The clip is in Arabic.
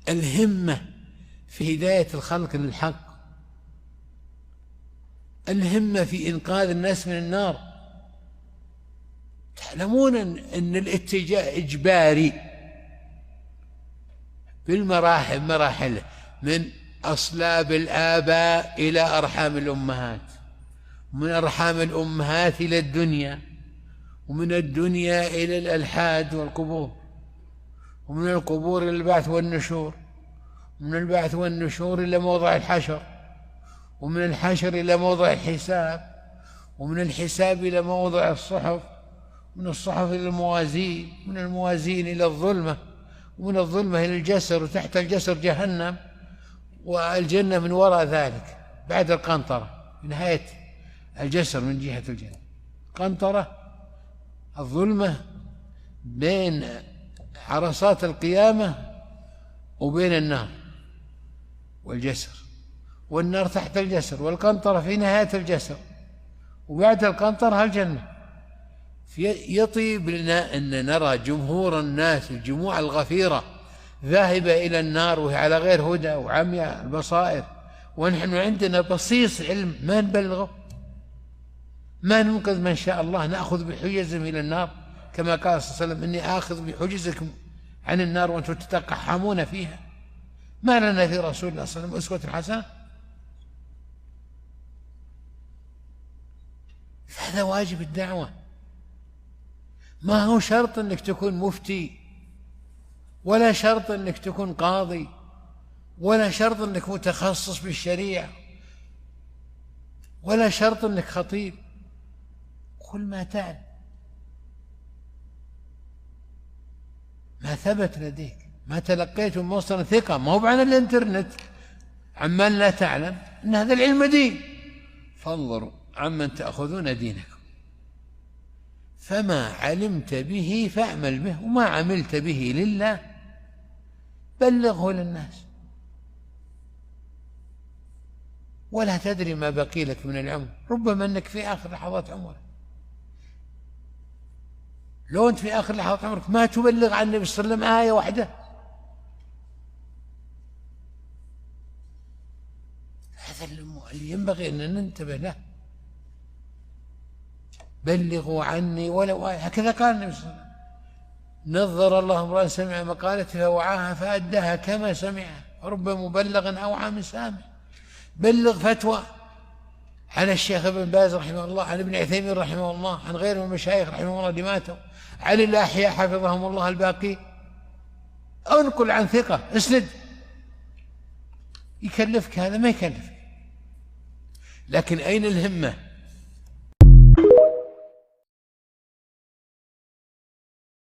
الهمة في هداية الخلق للحق، الهمة في إنقاذ الناس من النار. تعلمون أن الاتجاه إجباري بالمراحل، مراحل من أصلاب الآباء إلى أرحام الأمهات، من أرحام الأمهات إلى الدنيا، ومن الدنيا إلى الألحاد والقبور، ومن القبور إلى البعث والنشور، ومن البعث والنشور إلى موضع الحشر، ومن الحشر إلى موضع الحساب، ومن الحساب إلى موضع الصحف، من الصحف إلى الموازين، من الموازين إلى الظلمة، ومن الظلمة إلى الجسر، وتحت الجسر جهنم، والجنة من وراء ذلك بعد القنطرة، في نهاية الجسر من جهة الجنة. قنطرة الظلمة بين عرصات القيامة وبين النار والجسر، والنار تحت الجسر، والقنطرة في نهاية الجسر، وبعد القنطرة الجنة. يطيب لنا أن نرى جمهور الناس، الجموع الغفيرة، ذاهبة إلى النار وهي على غير هدى وعمياء البصائر، ونحن عندنا بصيص علم ما نبلغه، ما ننقذ من شاء الله، نأخذ بحجزهم إلى النار، كما قال صلى الله عليه وسلم: إني آخذ بحجزكم عن النار وأنتم تتقحمون فيها. ما لنا في رسول الله صلى الله عليه وسلم أسوة حسنة؟ هذا واجب الدعوة. ما هو شرط أنك تكون مفتي، ولا شرط أنك تكون قاضي، ولا شرط أنك متخصص بالشريعة، ولا شرط أنك خطيب. كل ما تعلم، ما ثبت لديك، ما تلقيته من مصدر ثقة، ما هو عن الإنترنت عمن لا تعلم أن هذا العلم دين. فانظروا عمن تأخذون دينكم، فما علمت به فاعمل به، وما عملت به لله بلغه للناس. ولا تدري ما بقي لك من العمر، ربما أنك في آخر لحظات عمرك. لو أنت في آخر لحظات عمرك ما تبلغ عن النبي صلى الله عليه وسلم آية واحدة. هذا اللي ينبغي أن ننتبه له. بلغوا عني ولو آية، هكذا قال النبي صلى الله عليه وسلم: نظر الله امرأ سمع مقالته فوعاها فأداها كما سمعها، رب مبلغ أوعى من سامع. بلغ فتوى عن الشيخ ابن باز رحمه الله، عن ابن عثيمين رحمه الله، عن غير من المشايخ رحمه الله اللي ماتوا، عن الأحياء حفظهم الله الباقي. انقل عن ثقة، اسند. يكلفك هذا؟ ما يكلفك. لكن أين الهمة؟